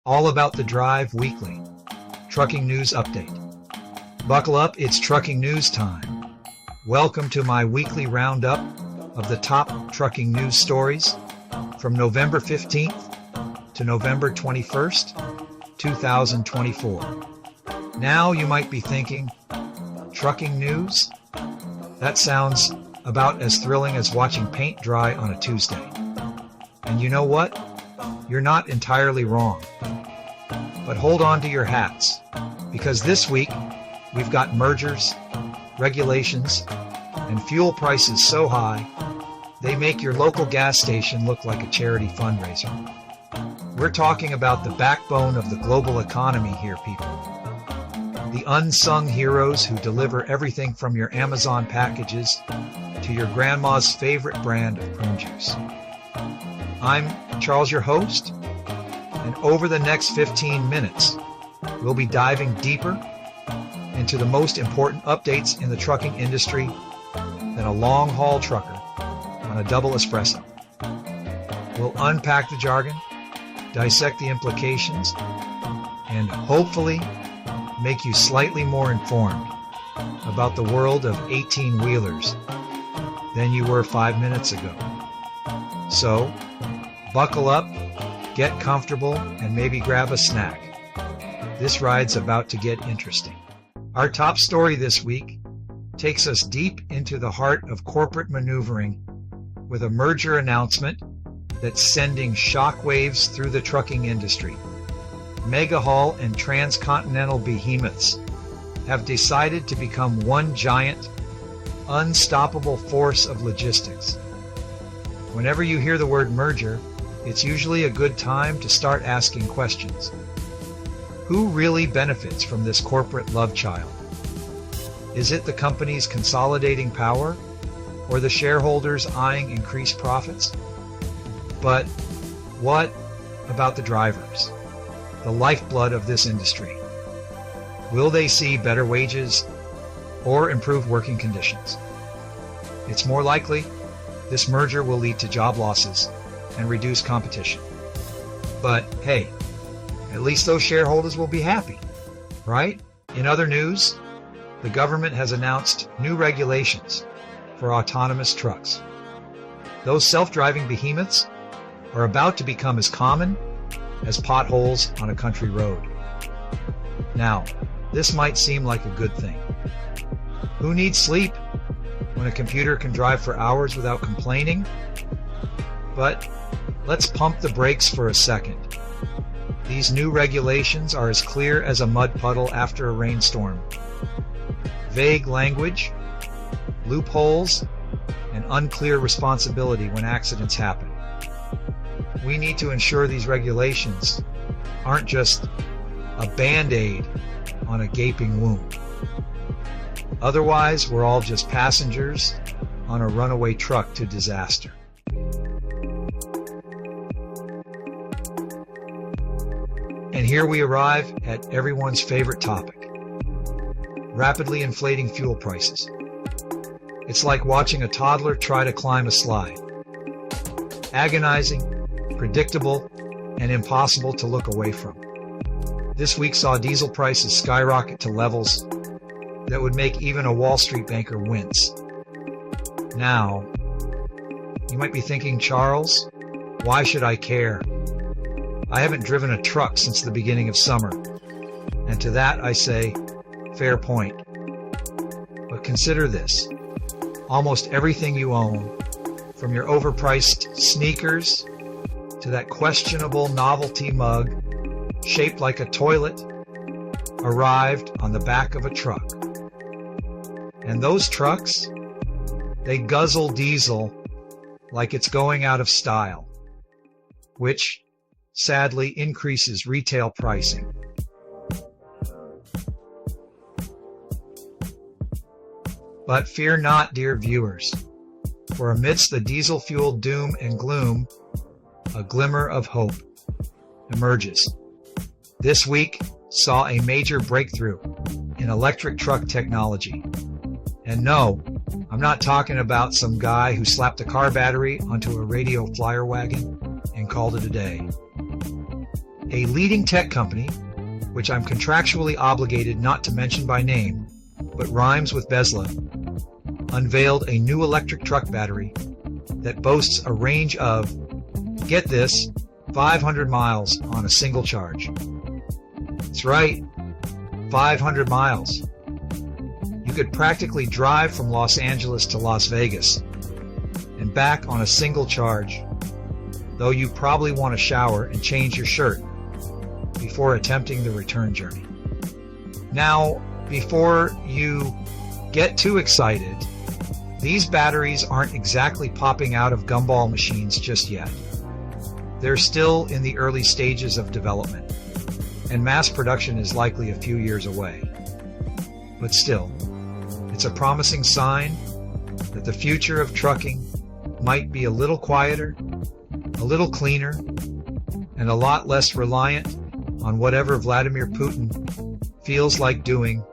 All About the Drive Weekly, Trucking News Update. Buckle up, it's trucking news time. Welcome to my weekly roundup of the top trucking news stories from November 15th to November 21st, 2024. Now you might be thinking, trucking news? That sounds about as thrilling as watching paint dry on a Tuesday. And you know what? You're not entirely wrong. But hold on to your hats, because this week we've got mergers, regulations, and fuel prices so high they make your local gas station look like a charity fundraiser. We're talking about the backbone of the global economy here, people. The unsung heroes who deliver everything from your Amazon packages to your grandma's favorite brand of prune juice. I'm Charles, your host, and over the next 15 minutes, we'll be diving deeper into the most important updates in the trucking industry than a long-haul trucker on a double espresso. We'll unpack the jargon, dissect the implications, and hopefully make you slightly more informed about the world of 18-wheelers than you were 5 minutes ago. So, buckle up, get comfortable, and maybe grab a snack. This ride's about to get interesting. Our top story this week takes us deep into the heart of corporate maneuvering with a merger announcement that's sending shockwaves through the trucking industry. Mega-haul and transcontinental behemoths have decided to become one giant, unstoppable force of logistics. Whenever you hear the word merger, it's usually a good time to start asking questions. Who really benefits from this corporate love child? Is it the companies consolidating power, or the shareholders eyeing increased profits? But what about the drivers, the lifeblood of this industry? Will they see better wages or improved working conditions? It's more likely this merger will lead to job losses and reduce competition. But hey, at least those shareholders will be happy, right? In other news, the government has announced new regulations for autonomous trucks. Those self-driving behemoths are about to become as common as potholes on a country road. Now, this might seem like a good thing. Who needs sleep when a computer can drive for hours without complaining? But let's pump the brakes for a second. These new regulations are as clear as a mud puddle after a rainstorm. Vague language, loopholes, and unclear responsibility when accidents happen. We need to ensure these regulations aren't just a band-aid on a gaping wound. Otherwise, we're all just passengers on a runaway truck to disaster. And here we arrive at everyone's favorite topic: rapidly inflating fuel prices. It's like watching a toddler try to climb a slide. Agonizing, predictable, and impossible to look away from. This week saw diesel prices skyrocket to levels that would make even a Wall Street banker wince. Now, you might be thinking, Charles, why should I care? I haven't driven a truck since the beginning of summer. And to that I say, fair point. But consider this. Almost everything you own, from your overpriced sneakers to that questionable novelty mug shaped like a toilet, arrived on the back of a truck. And those trucks, they guzzle diesel like it's going out of style, which sadly increases retail pricing. But fear not, dear viewers, for amidst the diesel-fueled doom and gloom, a glimmer of hope emerges. This week saw a major breakthrough in electric truck technology. And no, I'm not talking about some guy who slapped a car battery onto a radio flyer wagon and called it a day. A leading tech company, which I'm contractually obligated not to mention by name, but rhymes with Besla, unveiled a new electric truck battery that boasts a range of, get this, 500 miles on a single charge. That's right, 500 miles. You could practically drive from Los Angeles to Las Vegas and back on a single charge, though you probably want to shower and change your shirt before attempting the return journey. Now, before you get too excited, these batteries aren't exactly popping out of gumball machines just yet. They're still in the early stages of development, and mass production is likely a few years away. But still, it's a promising sign that the future of trucking might be a little quieter, a little cleaner, and a lot less reliant on whatever Vladimir Putin feels like doing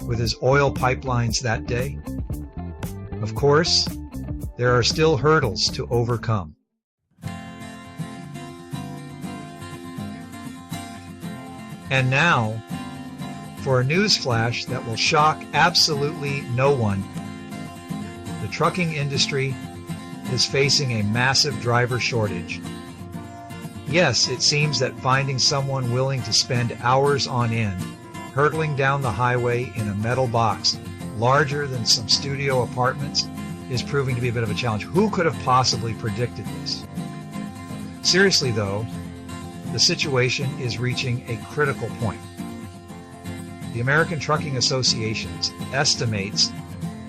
with his oil pipelines that day. Of course, there are still hurdles to overcome. And now, for a news flash that will shock absolutely no one. The trucking industry is facing a massive driver shortage. Yes, it seems that finding someone willing to spend hours on end hurtling down the highway in a metal box larger than some studio apartments is proving to be a bit of a challenge. Who could have possibly predicted this? Seriously though, the situation is reaching a critical point. The American Trucking Association estimates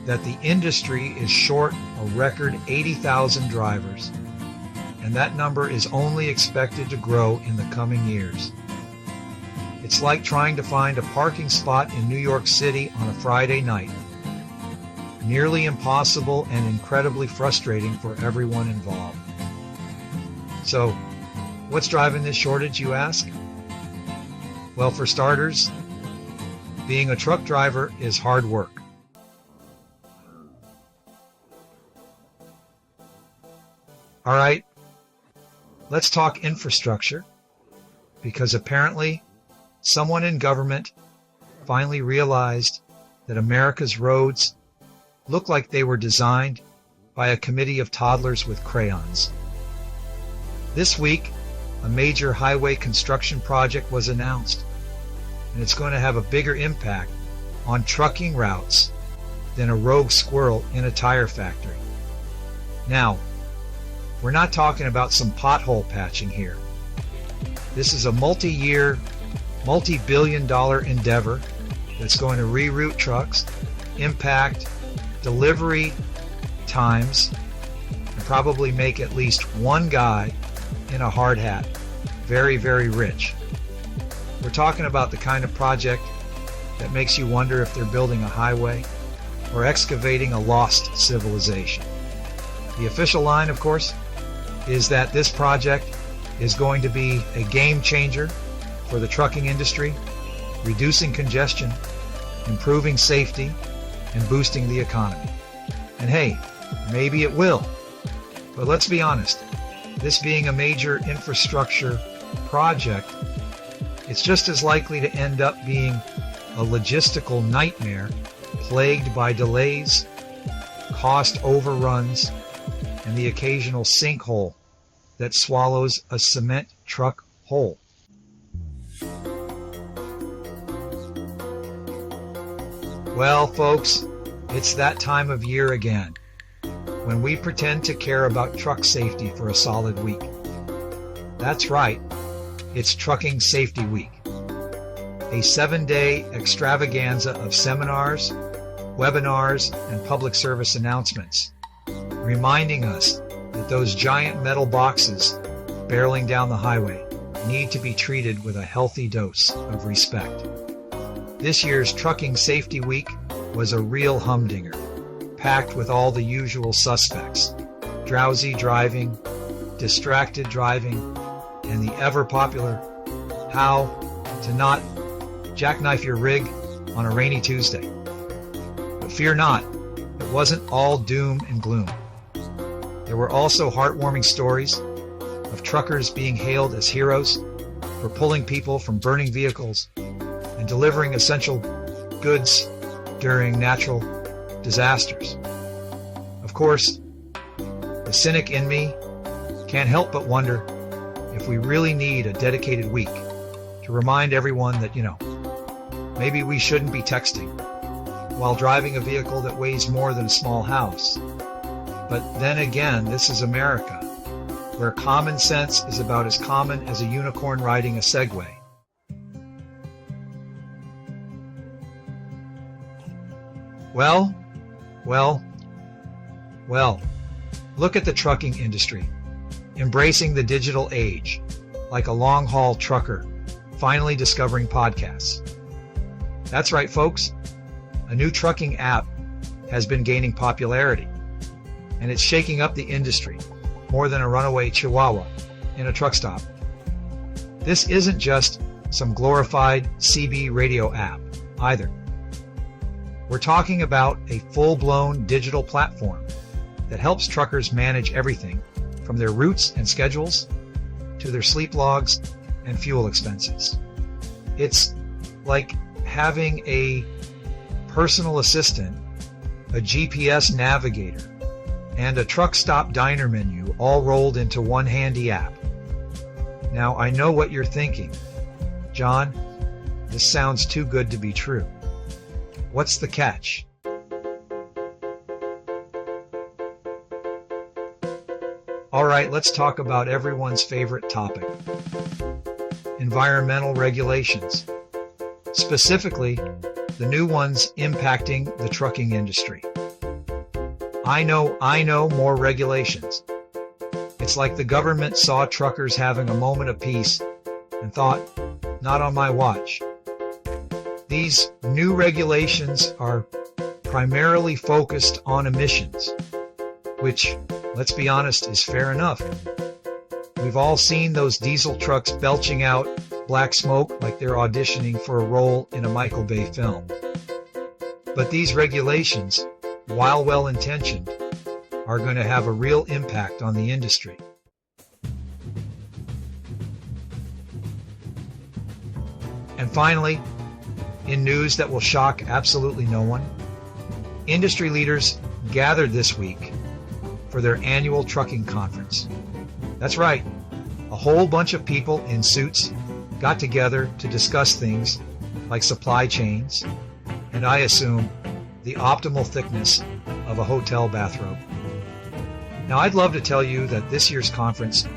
that the industry is short a record 80,000 drivers, and that number is only expected to grow in the coming years. It's like trying to find a parking spot in New York City on a Friday night. Nearly impossible and incredibly frustrating for everyone involved. So, what's driving this shortage, you ask? Well, for starters, being a truck driver is hard work. All right, let's talk infrastructure, because apparently someone in government finally realized that America's roads look like they were designed by a committee of toddlers with crayons. This week, a major highway construction project was announced, and it's going to have a bigger impact on trucking routes than a rogue squirrel in a tire factory. Now, we're not talking about some pothole patching here. This is a multi-year, multi-billion-dollar endeavor that's going to reroute trucks, impact delivery times, and probably make at least one guy in a hard hat very, very rich. We're talking about the kind of project that makes you wonder if they're building a highway or excavating a lost civilization. The official line, of course, is that this project is going to be a game changer for the trucking industry, reducing congestion, improving safety, and boosting the economy. And hey, maybe it will. But let's be honest, this being a major infrastructure project, it's just as likely to end up being a logistical nightmare plagued by delays, cost overruns, and the occasional sinkhole that swallows a cement truck whole. Well, folks, it's that time of year again, when we pretend to care about truck safety for a solid week. That's right, it's Trucking Safety Week, a 7-day extravaganza of seminars, webinars, and public service announcements, reminding us that those giant metal boxes barreling down the highway need to be treated with a healthy dose of respect. This year's Trucking Safety Week was a real humdinger, packed with all the usual suspects: drowsy driving, distracted driving, and the ever-popular how to not jackknife your rig on a rainy Tuesday. But fear not, it wasn't all doom and gloom. There were also heartwarming stories of truckers being hailed as heroes for pulling people from burning vehicles and delivering essential goods during natural disasters. Of course, the cynic in me can't help but wonder if we really need a dedicated week to remind everyone that, maybe we shouldn't be texting while driving a vehicle that weighs more than a small house. But then again, this is America, where common sense is about as common as a unicorn riding a Segway. Well, look at the trucking industry, embracing the digital age, like a long-haul trucker finally discovering podcasts. That's right, folks. A new trucking app has been gaining popularity, and it's shaking up the industry more than a runaway chihuahua in a truck stop. This isn't just some glorified CB radio app either. We're talking about a full-blown digital platform that helps truckers manage everything from their routes and schedules to their sleep logs and fuel expenses. It's like having a personal assistant, a GPS navigator, and a truck stop diner menu all rolled into one handy app. Now, I know what you're thinking. John, this sounds too good to be true. What's the catch? All right, let's talk about everyone's favorite topic: environmental regulations. Specifically, the new ones impacting the trucking industry. I know more regulations. It's like the government saw truckers having a moment of peace and thought, not on my watch. These new regulations are primarily focused on emissions, which, let's be honest, is fair enough. We've all seen those diesel trucks belching out black smoke like they're auditioning for a role in a Michael Bay film. But these regulations, while well-intentioned, are going to have a real impact on the industry. And finally, in news that will shock absolutely no one, industry leaders gathered this week for their annual trucking conference. That's right, a whole bunch of people in suits got together to discuss things like supply chains and, I assume, the optimal thickness of a hotel bathrobe. Now, I'd love to tell you that this year's conference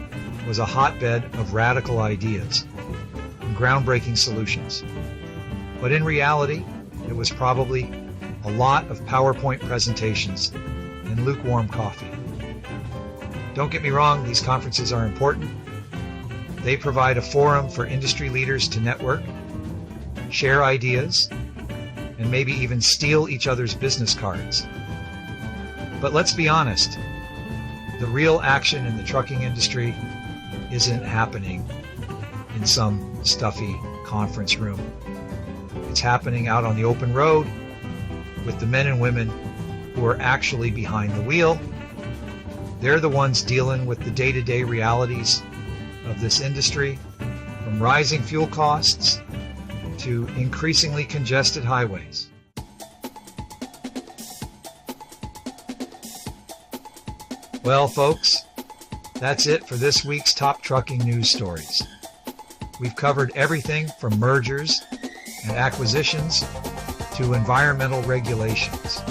was a hotbed of radical ideas and groundbreaking solutions. But in reality, it was probably a lot of PowerPoint presentations and lukewarm coffee. Don't get me wrong, these conferences are important. They provide a forum for industry leaders to network, share ideas, and maybe even steal each other's business cards. But let's be honest, the real action in the trucking industry isn't happening in some stuffy conference room. It's happening out on the open road with the men and women who are actually behind the wheel. They're the ones dealing with the day-to-day realities of this industry, from rising fuel costs to increasingly congested highways. Well, folks, that's it for this week's top trucking news stories. We've covered everything from mergers and acquisitions to environmental regulations,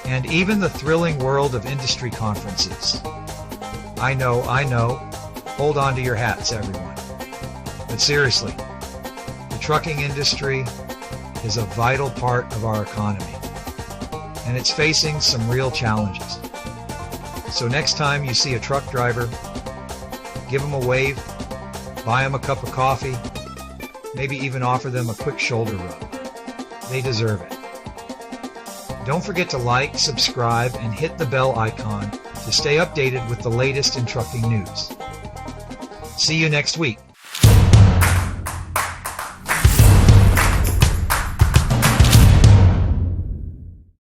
and even the thrilling world of industry conferences. I know. Hold on to your hats, everyone. But seriously, the trucking industry is a vital part of our economy, and it's facing some real challenges. So next time you see a truck driver, give them a wave, buy them a cup of coffee, maybe even offer them a quick shoulder rub. They deserve it. Don't forget to like, subscribe, and hit the bell icon to stay updated with the latest in trucking news. See you next week.